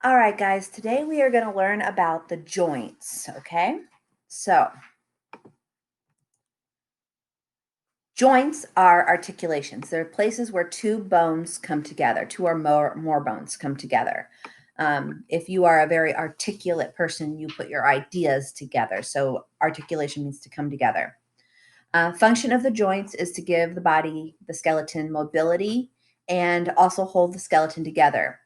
All right, guys, today we are going to learn about the joints, okay? So, joints are articulations. They're places where two bones come together, two or more bones come together. If you are a very articulate person, you put your ideas together. So, articulation means to come together. Function of the joints is to give the body, the skeleton, mobility and also hold the skeleton together.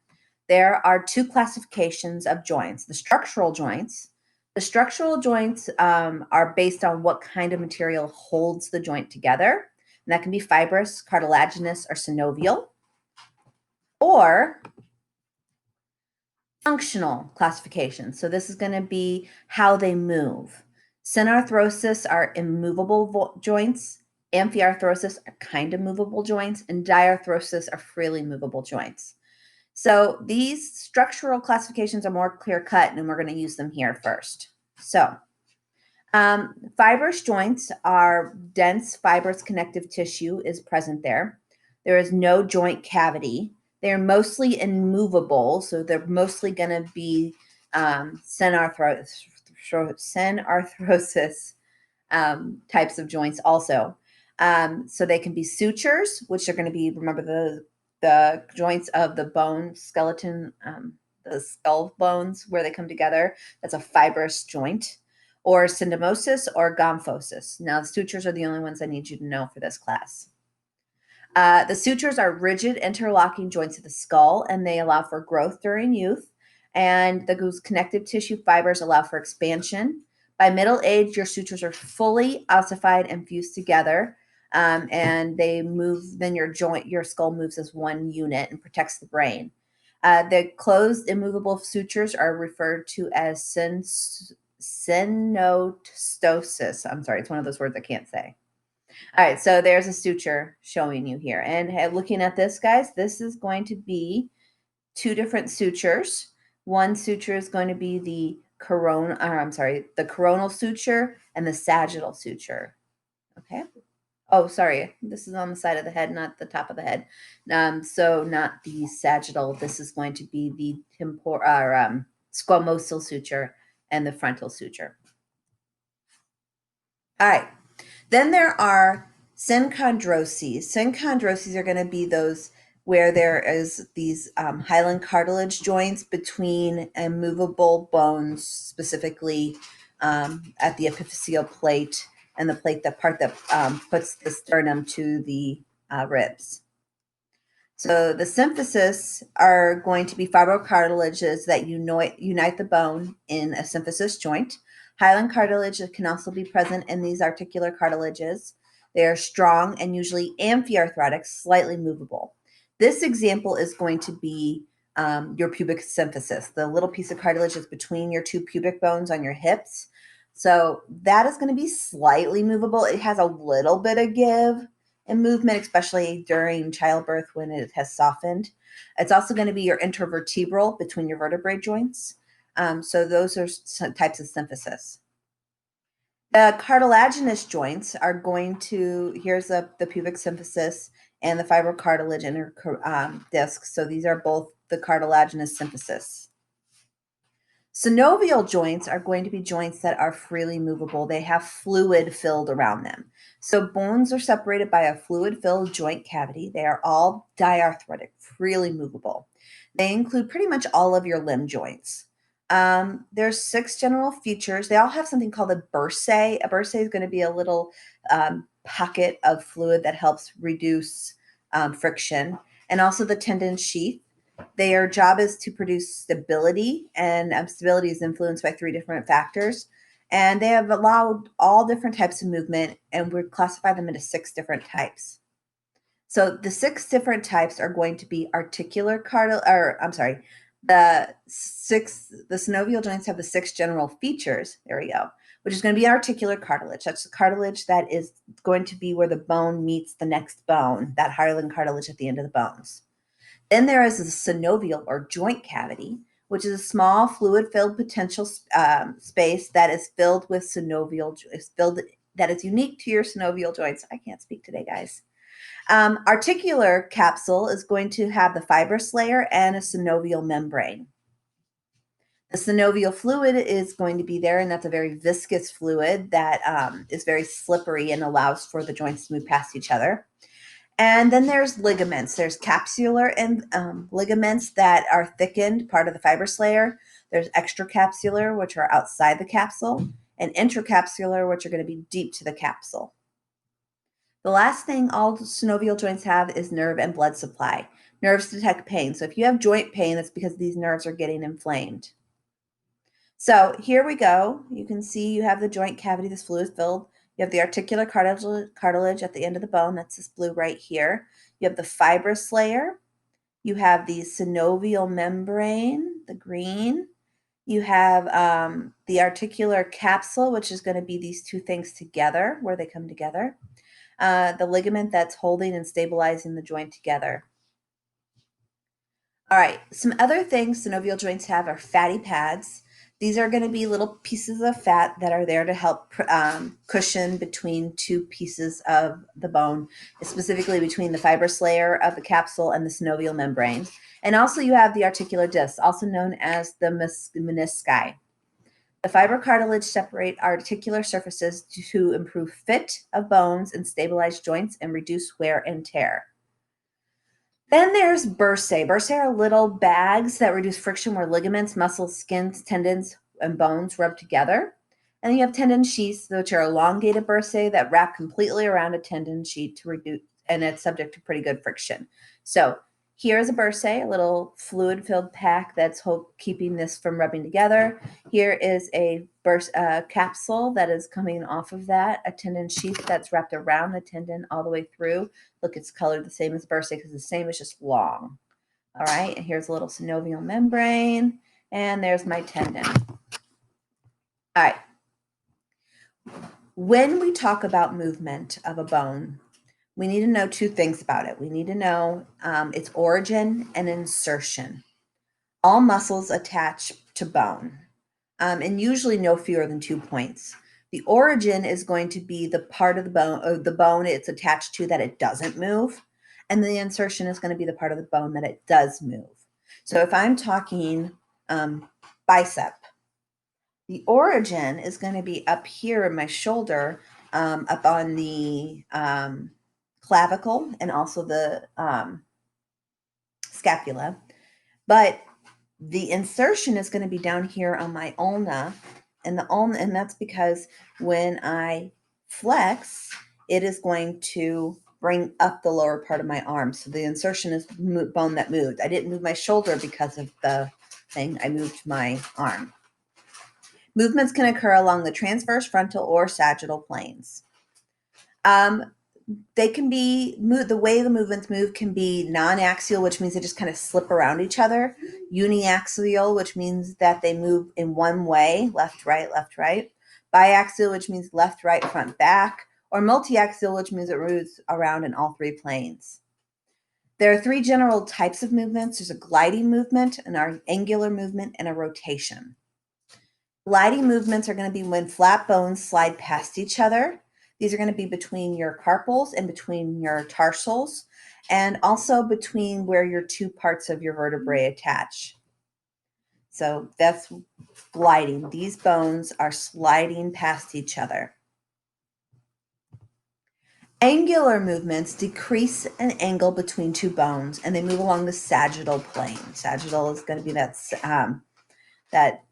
There are two classifications of joints: the structural joints. The structural joints are based on what kind of material holds the joint together. And that can be fibrous, cartilaginous, or synovial. Or functional classification. So this is going to be how they move. Synarthrosis are immovable joints. Amphiarthrosis are kind of movable joints, and diarthrosis are freely movable joints. So these structural classifications are more clear cut, and we're going to use them here first. So fibrous joints are dense fibrous connective tissue is present there. There is no joint cavity. They're mostly immovable, so they're mostly going to be synarthrosis types of joints also. So they can be sutures, which are going to be, remember, the joints of the bone skeleton, the skull bones where they come together. That's a fibrous joint. Or syndesmosis or gomphosis. Now, the sutures are the only ones I need you to know for this class. The sutures are rigid interlocking joints of the skull, and they allow for growth during youth. And the connective tissue fibers allow for expansion. By middle age, your sutures are fully ossified and fused together, and they move. Then your skull moves as one unit and protects the brain. The closed, immovable sutures are referred to as synostosis. I'm sorry, it's one of those words I can't say. All right, so there's a suture showing you here. And looking at this, guys, this is going to be two different sutures. One suture is going to be the the coronal suture and the sagittal suture. Okay. Oh, sorry. This is on the side of the head, not the top of the head. So not the sagittal. This is going to be the squamosal suture and the frontal suture. All right. Then there are synchondroses. Synchondroses are going to be those where there is these hyaline cartilage joints between immovable bones, specifically at the epiphyseal plate and the plate, the part that puts the sternum to the ribs. So the symphysis are going to be fibrocartilages that unite the bone in a symphysis joint. Hyaline cartilage can also be present in these articular cartilages. They are strong and usually amphiarthrotic, slightly movable. This example is going to be your pubic symphysis, the little piece of cartilage is between your two pubic bones on your hips. So that is going to be slightly movable. It has a little bit of give and movement, especially during childbirth when it has softened. It's also going to be your intervertebral between your vertebrae joints. So those are some types of symphysis. The cartilaginous joints are going to, here's the pubic symphysis and the fibrocartilage inner disc. So these are both the cartilaginous symphysis. Synovial joints are going to be joints that are freely movable. They have fluid filled around them. So bones are separated by a fluid filled joint cavity. They are all diarthrotic, freely movable. They include pretty much all of your limb joints. There's 6 general features. They all have something called a bursae. A bursae is going to be a little pocket of fluid that helps reduce friction, and also the tendon sheath. Their job is to produce stability, and stability is influenced by 3 different factors. And they have allowed all different types of movement, and we classify them into 6 different types. So the 6 different types are going to be articular cartilage, or I'm sorry, the synovial joints have the 6 general features. There we go. Which is going to be articular cartilage. That's the cartilage that is going to be where the bone meets the next bone, that hyaline cartilage at the end of the bones. Then there is a synovial or joint cavity, which is a small fluid-filled potential space that is filled with that is unique to your synovial joints. I can't speak today, guys. Articular capsule is going to have the fibrous layer and a synovial membrane. The synovial fluid is going to be there, and that's a very viscous fluid that is very slippery and allows for the joints to move past each other. And then there's ligaments. There's capsular and ligaments that are thickened, part of the fibrous layer. There's extracapsular, which are outside the capsule, and intracapsular, which are going to be deep to the capsule. The last thing all synovial joints have is nerve and blood supply. Nerves detect pain. So if you have joint pain, that's because these nerves are getting inflamed. So here we go. You can see you have the joint cavity, this fluid is filled. You have the articular cartilage at the end of the bone. That's this blue right here. You have the fibrous layer. You have the synovial membrane, the green. You have the articular capsule, which is going to be these two things together, where they come together. The ligament that's holding and stabilizing the joint together. All right, some other things synovial joints have are fatty pads. These are going to be little pieces of fat that are there to help cushion between two pieces of the bone, specifically between the fibrous layer of the capsule and the synovial membrane. And also you have the articular discs, also known as the menisci. The fibrocartilage separate articular surfaces to improve fit of bones and stabilize joints and reduce wear and tear. Then there's bursae. Bursae are little bags that reduce friction where ligaments, muscles, skins, tendons, and bones rub together. And then you have tendon sheaths, which are elongated bursae that wrap completely around a tendon sheath to reduce, and it's subject to pretty good friction. So here's a bursae, a little fluid-filled pack that's keeping this from rubbing together. Here is a capsule that is coming off of that, a tendon sheath that's wrapped around the tendon all the way through. Look, it's colored the same as bursae because the same is just long. All right, and here's a little synovial membrane, and there's my tendon. All right. When we talk about movement of a bone, we need to know two things about it. We need to know its origin and insertion. All muscles attach to bone, and usually no fewer than 2 points. The origin is going to be the part of the bone it's attached to that it doesn't move, and the insertion is going to be the part of the bone that it does move. So if I'm talking bicep, the origin is going to be up here in my shoulder, up on the clavicle and also the scapula. But the insertion is going to be down here on my ulna, and that's because when I flex, it is going to bring up the lower part of my arm. So the insertion is bone that moved. I didn't move my shoulder because of the thing. I moved my arm. Movements can occur along the transverse, frontal, or sagittal planes. They can be the way the movements move can be non-axial, which means they just kind of slip around each other. Uniaxial, which means that they move in one way, left, right, left, right. Biaxial, which means left, right, front, back. Or multiaxial, which means it moves around in all three planes. There are three general types of movements. There's a gliding movement, an angular movement, and a rotation. Gliding movements are going to be when flat bones slide past each other. These are going to be between your carpals and between your tarsals, and also between where your two parts of your vertebrae attach. So that's gliding. These bones are sliding past each other. Angular movements decrease an angle between two bones, and they move along the sagittal plane. Sagittal is going to be that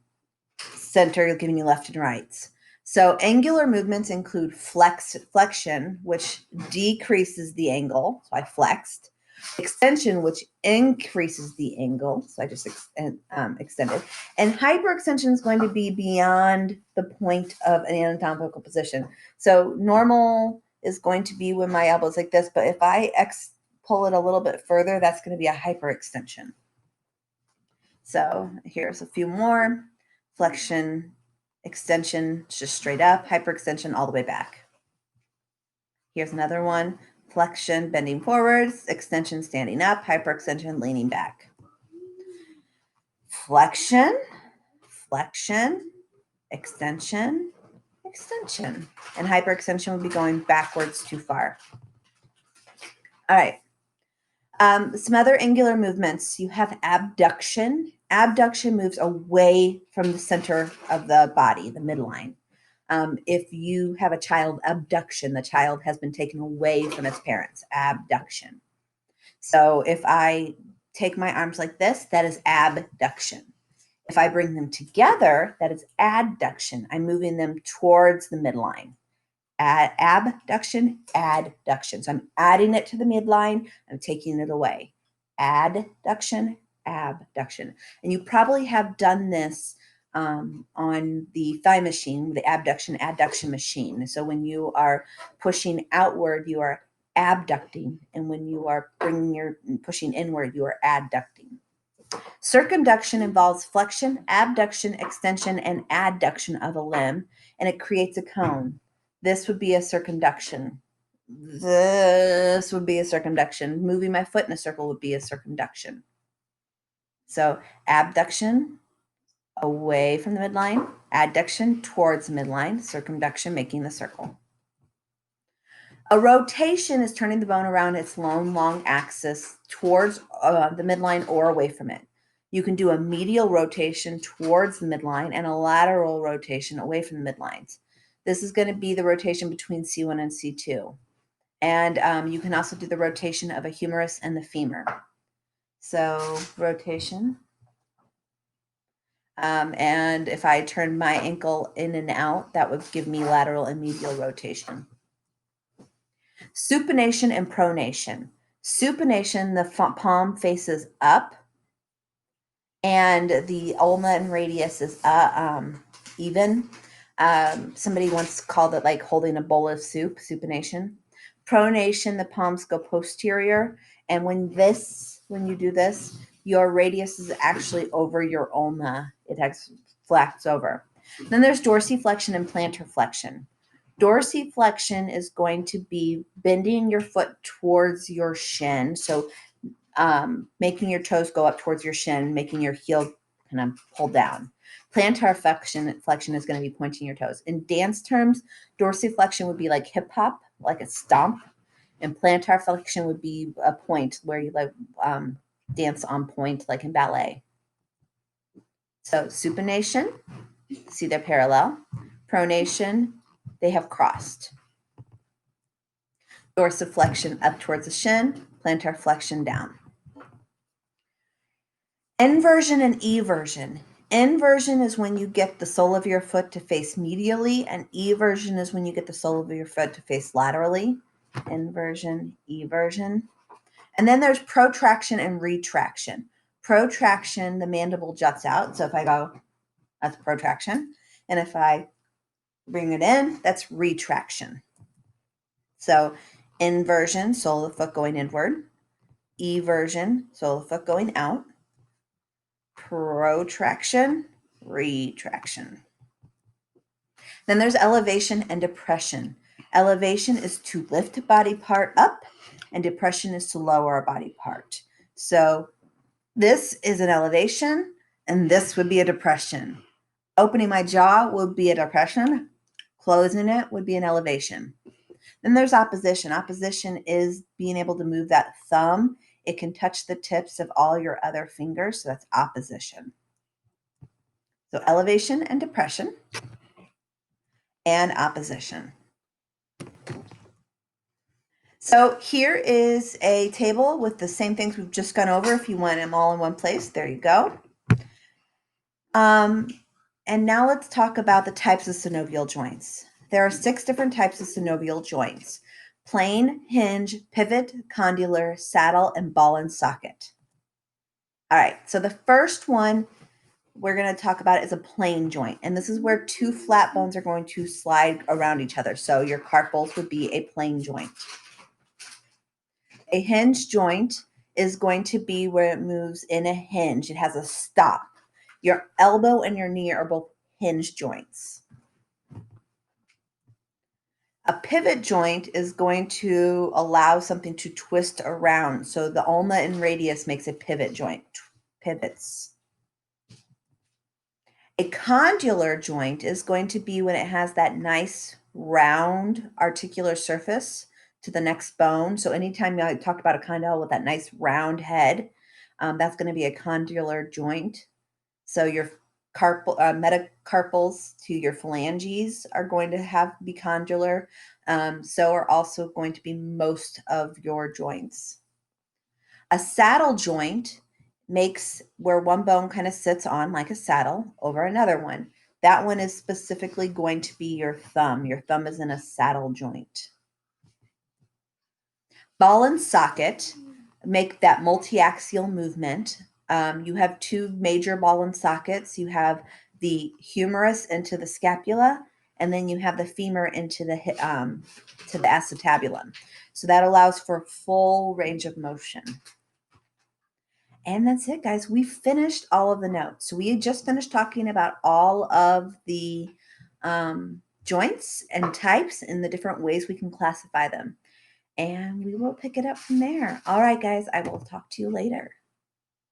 center giving you left and rights. So angular movements include flexion, which decreases the angle, so I flexed. Extension, which increases the angle, so I just extended. And hyperextension is going to be beyond the point of an anatomical position. So normal is going to be when my elbow is like this, but if I pull it a little bit further, that's going to be a hyperextension. So here's a few more. Flexion, extension, just straight up, hyperextension all the way back. Here's another one. Flexion, bending forwards, extension, standing up, hyperextension, leaning back. Flexion, flexion, extension, extension. And hyperextension would be going backwards too far. All right. Some other angular movements. You have abduction Abduction moves away from the center of the body, the midline. If you have a child abduction, the child has been taken away from its parents, abduction. So if I take my arms like this, that is abduction. If I bring them together, that is adduction. I'm moving them towards the midline. Abduction, adduction. So I'm adding it to the midline, I'm taking it away. Adduction, abduction. And you probably have done this on the thigh machine, the abduction, adduction machine. So when you are pushing outward, you are abducting. And when you are pushing inward, you are adducting. Circumduction involves flexion, abduction, extension, and adduction of a limb, and it creates a cone. This would be a circumduction. This would be a circumduction. Moving my foot in a circle would be a circumduction. So abduction away from the midline, adduction towards the midline, circumduction making the circle. A rotation is turning the bone around its long axis towards the midline or away from it. You can do a medial rotation towards the midline and a lateral rotation away from the midlines. This is going to be the rotation between C1 and C2. And you can also do the rotation of a humerus and the femur. So rotation. And if I turn my ankle in and out, that would give me lateral and medial rotation. Supination and pronation. Supination, the palm faces up and the ulna and radius is even. Somebody once called it like holding a bowl of soup, supination. Pronation, the palms go posterior. And when you do this, your radius is actually over your ulna. It has flexed over. Then there's dorsiflexion and plantar flexion. Dorsiflexion is going to be bending your foot towards your shin. So making your toes go up towards your shin, making your heel kind of pull down. Plantar flexion is going to be pointing your toes. In dance terms, dorsiflexion would be like hip hop, like a stomp, and plantar flexion would be a point where you like dance on point, like in ballet. So supination, see they're parallel. Pronation, they have crossed. Dorsiflexion up towards the shin, plantar flexion down. Inversion and eversion. Inversion is when you get the sole of your foot to face medially, and eversion is when you get the sole of your foot to face laterally. Inversion, eversion. And then there's protraction and retraction. Protraction, the mandible juts out. So if I go, that's protraction. And if I bring it in, that's retraction. So inversion, sole of the foot going inward. Eversion, sole of the foot going out. Protraction, retraction. Then there's elevation and depression. Elevation is to lift a body part up, and depression is to lower a body part. So this is an elevation, and this would be a depression. Opening my jaw would be a depression. Closing it would be an elevation. Then there's opposition. Opposition is being able to move that thumb. It can touch the tips of all your other fingers, so that's opposition. So elevation and depression and opposition. So here is a table with the same things we've just gone over. If you want them all in one place, there you go. And now let's talk about the types of synovial joints. There are 6 different types of synovial joints: plane, hinge, pivot, condylar, saddle, and ball and socket. All right, so the first one we're going to talk about is a plane joint. And this is where 2 flat bones are going to slide around each other. So your carpals would be a plane joint. A hinge joint is going to be where it moves in a hinge. It has a stop. Your elbow and your knee are both hinge joints. A pivot joint is going to allow something to twist around. So the ulna and radius makes a pivot joint, pivots. A condylar joint is going to be when it has that nice round articular surface to the next bone. So anytime I talk about a condyle with that nice round head, that's going to be a condylar joint. So your metacarpals to your phalanges are going to be condylar. So are also going to be most of your joints. A saddle joint makes where one bone kind of sits on like a saddle over another one. That one is specifically going to be your thumb. Your thumb is in a saddle joint. Ball and socket make that multi-axial movement. You have two major ball and sockets. You have the humerus into the scapula, and then you have the femur into the to the acetabulum. So that allows for full range of motion. And that's it, guys. We finished all of the notes. So we just finished talking about all of the joints and types and the different ways we can classify them. And we will pick it up from there. All right, guys, I will talk to you later.